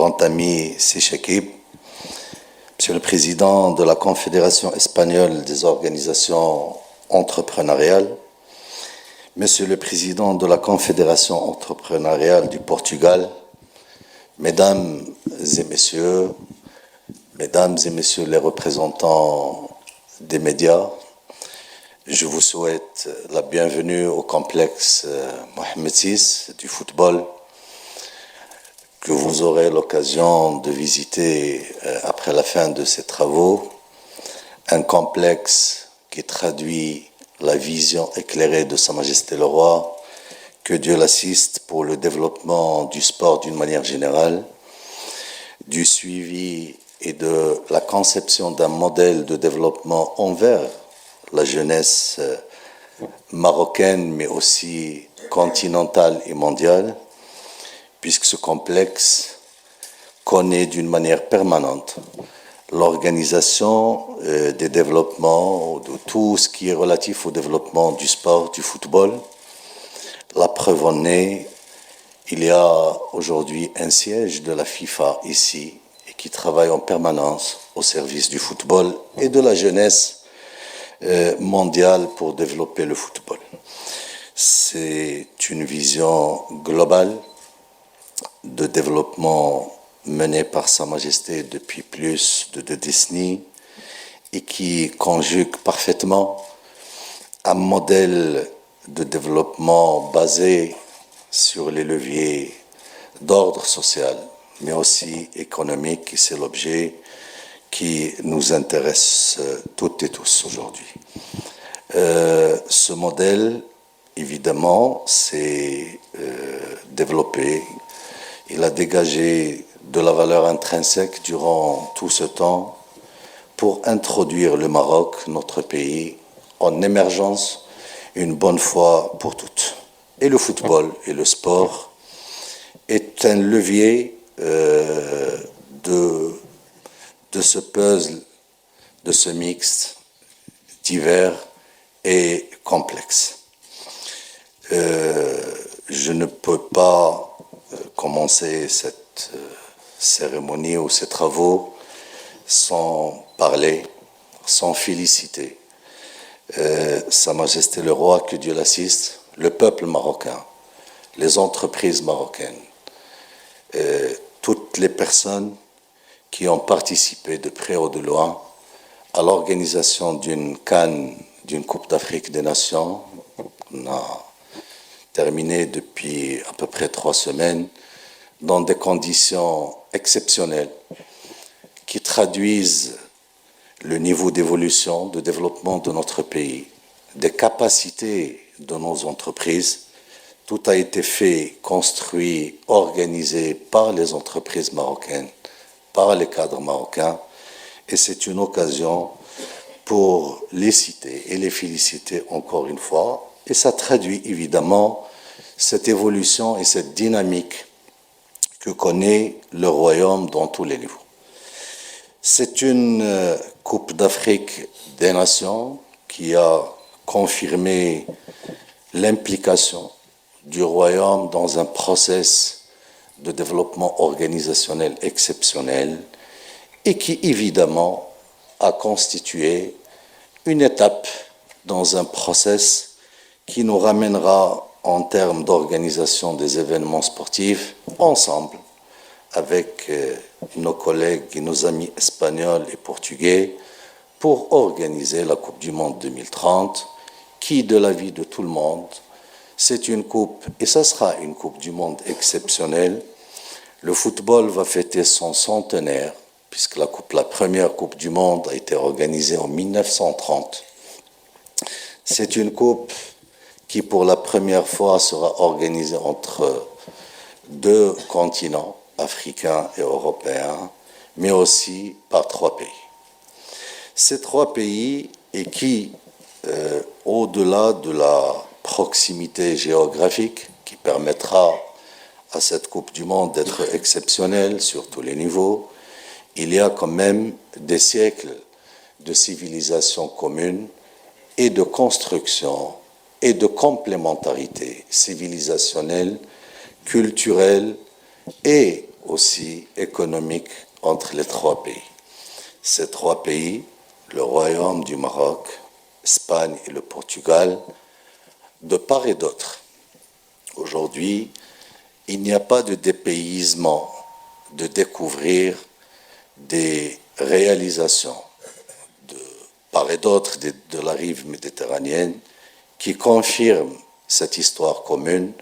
grand ami Sichakib, Monsieur le Président de la Confédération espagnole des organisations entrepreneuriales, Monsieur le Président de la Confédération entrepreneuriale du Portugal, Mesdames et Messieurs les représentants des médias, je vous souhaite la bienvenue au complexe Mohamed VI du football que vous aurez l'occasion de visiter après la fin de ces travaux. Un complexe qui traduit la vision éclairée de Sa Majesté le Roi, que Dieu l'assiste, pour le développement du sport d'une manière générale, du suivi et de la conception d'un modèle de développement envers la jeunesse marocaine, mais aussi continentale et mondiale, puisque ce complexe connaît d'une manière permanente l'organisation des développements, de tout ce qui est relatif au développement du sport, du football. La preuve en est, il y a aujourd'hui un siège de la FIFA ici, et qui travaille en permanence au service du football et de la jeunesse mondiale pour développer le football. C'est une vision globale de développement menée par Sa Majesté depuis plus de 2 décennies et qui conjugue parfaitement un modèle de développement basé sur les leviers d'ordre social, mais aussi économique, et c'est l'objet qui nous intéresse toutes et tous aujourd'hui. Ce modèle, évidemment, s'est développé. Il a dégagé de la valeur intrinsèque durant tout ce temps pour introduire le Maroc, notre pays, en émergence une bonne fois pour toutes. Et le football et le sport est un levier de ce puzzle, de ce mix divers et complexe. Je ne peux pas commencer cette cérémonie ou ces travaux sans parler, sans féliciter Sa Majesté le Roi, que Dieu l'assiste, le peuple marocain, les entreprises marocaines, toutes les personnes qui ont participé de près ou de loin à l'organisation d'une CAN, d'une Coupe d'Afrique des Nations. On a terminé depuis à peu près 3 semaines dans des conditions exceptionnelles qui traduisent le niveau d'évolution, de développement de notre pays, des capacités de nos entreprises. Tout a été fait, construit, organisé par les entreprises marocaines, par les cadres marocains, et c'est une occasion pour les citer et les féliciter encore une fois. Et ça traduit évidemment cette évolution et cette dynamique que connaît le royaume dans tous les niveaux. C'est une Coupe d'Afrique des Nations qui a confirmé l'implication du royaume dans un processus de développement organisationnel exceptionnel et qui évidemment a constitué une étape dans un processus qui nous ramènera en termes d'organisation des événements sportifs ensemble avec nos collègues et nos amis espagnols et portugais pour organiser la Coupe du Monde 2030 qui, de l'avis de tout le monde, c'est une coupe, et ça sera une Coupe du Monde exceptionnelle. Le football va fêter son centenaire, puisque la première Coupe du Monde a été organisée en 1930. C'est une coupe qui, pour la première fois, sera organisée entre 2 continents, africains et européens, mais aussi par 3 pays. Ces 3 pays, et qui, au-delà de la proximité géographique qui permettra à cette Coupe du Monde d'être exceptionnelle sur tous les niveaux, il y a quand même des siècles de civilisation commune et de construction et de complémentarité civilisationnelle, culturelle et aussi économique entre les trois pays. Ces trois pays, le Royaume du Maroc, l'Espagne et le Portugal, de part et d'autre. Aujourd'hui, il n'y a pas de dépaysement de découvrir des réalisations de part et d'autre de la rive méditerranéenne qui confirment cette histoire commune,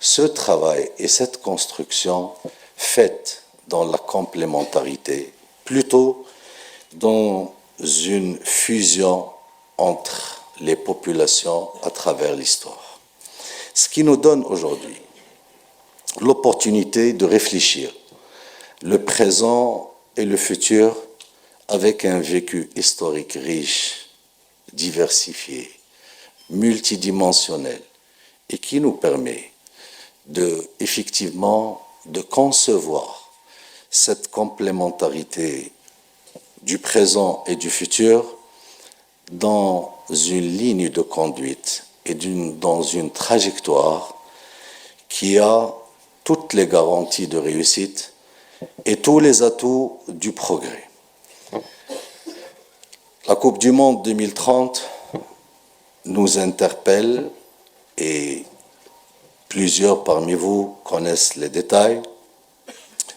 ce travail et cette construction faite dans la complémentarité, plutôt dans une fusion entre les populations à travers l'histoire. Ce qui nous donne aujourd'hui l'opportunité de réfléchir le présent et le futur avec un vécu historique riche, diversifié, multidimensionnel et qui nous permet effectivement de concevoir cette complémentarité du présent et du futur dans une ligne de conduite et dans une trajectoire qui a toutes les garanties de réussite et tous les atouts du progrès. La Coupe du Monde 2030 nous interpelle et plusieurs parmi vous connaissent les détails.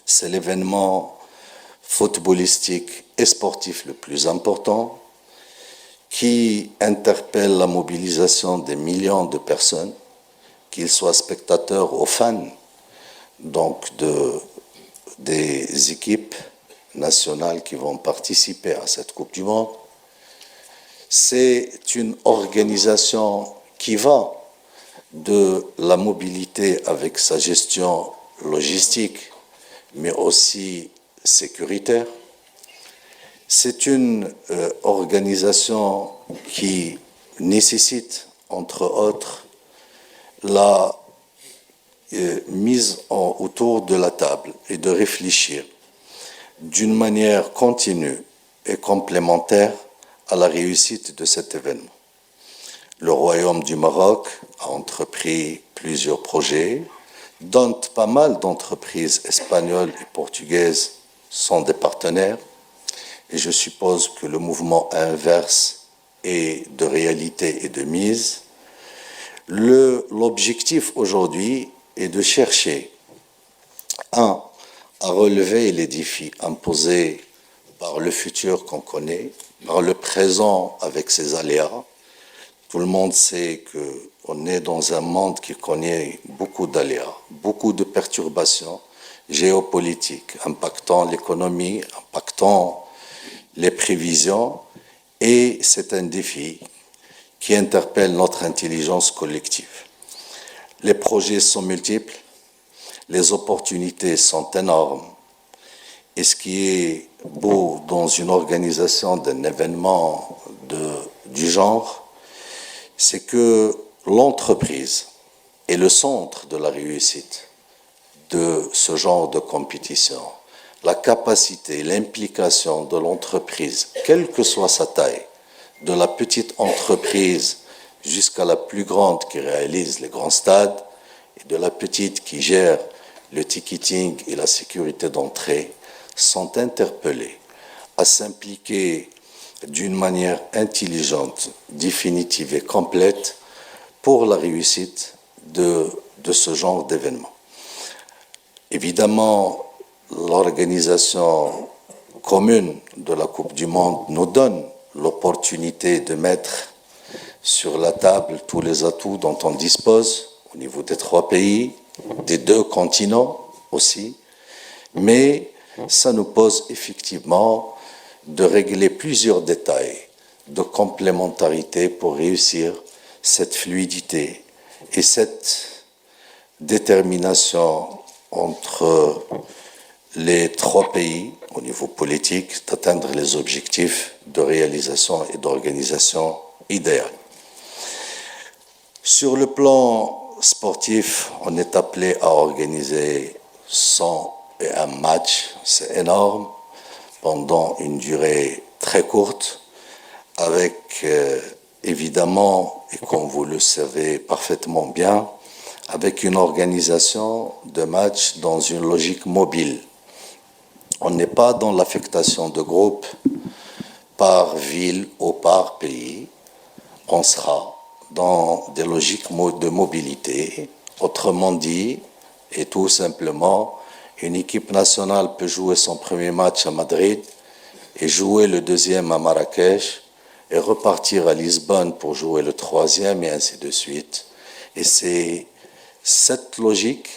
C'est l'événement footballistique et sportif le plus important qui interpelle la mobilisation des millions de personnes, qu'ils soient spectateurs ou fans, donc des équipes nationales qui vont participer à cette Coupe du Monde. C'est une organisation qui va de la mobilité avec sa gestion logistique, mais aussi sécuritaire. C'est une organisation qui nécessite, entre autres, la mise autour de la table et de réfléchir d'une manière continue et complémentaire à la réussite de cet événement. Le Royaume du Maroc a entrepris plusieurs projets, dont pas mal d'entreprises espagnoles et portugaises sont des partenaires, et je suppose que le mouvement inverse est de réalité et de mise. L'objectif aujourd'hui est de chercher, à relever les défis imposés par le futur qu'on connaît, par le présent avec ses aléas. Tout le monde sait qu'on est dans un monde qui connaît beaucoup d'aléas, beaucoup de perturbations géopolitiques, impactant l'économie, impactant les prévisions, et c'est un défi qui interpelle notre intelligence collective. Les projets sont multiples, les opportunités sont énormes, et ce qui est beau dans une organisation d'un événement du genre, c'est que l'entreprise est le centre de la réussite de ce genre de compétition. La capacité, l'implication de l'entreprise, quelle que soit sa taille, de la petite entreprise jusqu'à la plus grande qui réalise les grands stades, et de la petite qui gère le ticketing et la sécurité d'entrée, sont interpellés à s'impliquer d'une manière intelligente, définitive et complète pour la réussite de ce genre d'événement. Évidemment, l'organisation commune de la Coupe du Monde nous donne l'opportunité de mettre sur la table tous les atouts dont on dispose au niveau des trois pays, des deux continents aussi, mais ça nous pose effectivement de régler plusieurs détails de complémentarité pour réussir cette fluidité et cette détermination entre les trois pays au niveau politique d'atteindre les objectifs de réalisation et d'organisation idéale. Sur le plan sportif, on est appelé à organiser 101 matchs, c'est énorme, pendant une durée très courte, avec évidemment, et comme vous le savez parfaitement bien, avec une organisation de matchs dans une logique mobile. On n'est pas dans l'affectation de groupes par ville ou par pays. On sera dans des logiques de mobilité. Autrement dit, et tout simplement, une équipe nationale peut jouer son premier match à Madrid et jouer le deuxième à Marrakech et repartir à Lisbonne pour jouer le troisième et ainsi de suite. Et c'est cette logique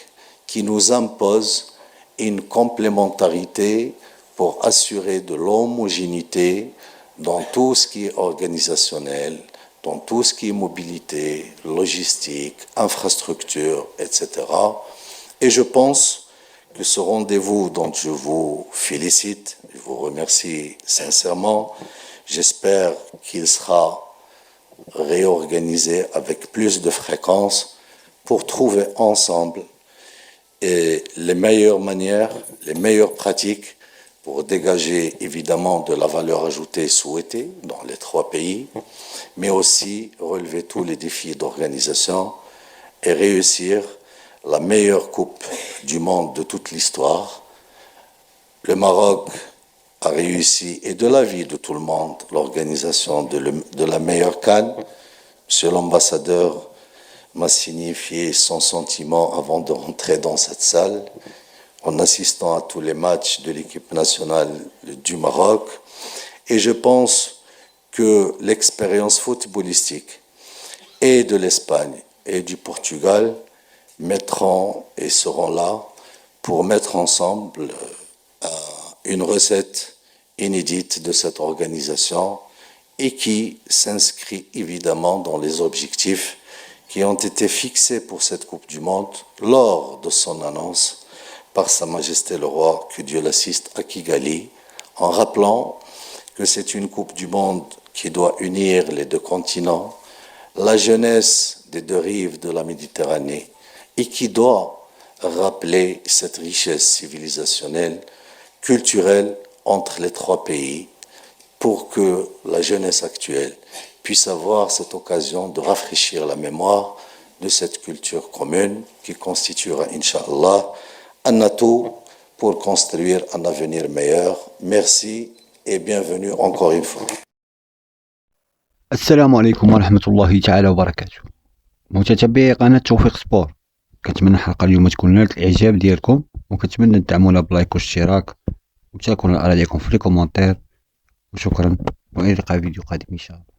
qui nous impose une complémentarité pour assurer de l'homogénéité dans tout ce qui est organisationnel, dans tout ce qui est mobilité, logistique, infrastructure, etc. Et je pense que ce rendez-vous dont je vous félicite, je vous remercie sincèrement, j'espère qu'il sera réorganisé avec plus de fréquence pour trouver ensemble les meilleures manières, les meilleures pratiques pour dégager évidemment de la valeur ajoutée souhaitée dans les trois pays, mais aussi relever tous les défis d'organisation et réussir la meilleure Coupe du monde de toute l'histoire. Le Maroc a réussi, et de l'avis de tout le monde, l'organisation de la meilleure CAN. Monsieur l'ambassadeur m'a signifié son sentiment avant de rentrer dans cette salle, en assistant à tous les matchs de l'équipe nationale du Maroc. Et je pense que l'expérience footballistique et de l'Espagne et du Portugal mettront et seront là pour mettre ensemble une recette inédite de cette organisation et qui s'inscrit évidemment dans les objectifs qui ont été fixés pour cette Coupe du Monde lors de son annonce par Sa Majesté le Roi, que Dieu l'assiste, à Kigali, en rappelant que c'est une Coupe du Monde qui doit unir les deux continents, la jeunesse des deux rives de la Méditerranée, et qui doit rappeler cette richesse civilisationnelle, culturelle entre les trois pays, pour que la jeunesse actuelle puisse avoir cette occasion de rafraîchir la mémoire de cette culture commune qui constituera, Inch'Allah, un atout pour construire un avenir meilleur. Merci et bienvenue encore une fois. السلام عليكم ورحمة الله تعالى وبركاته. متتبعي قناة توفيق سبور، كنتمنى الحلقة اليوم تكون نالت الإعجاب ديالكم، وكنتمنى تدعمونا بلايك واشتراك وتشاركونا الآراء ديالكم في لي كومونتير، وشكرا، وإلى اللقاء في فيديو قادم إن شاء الله.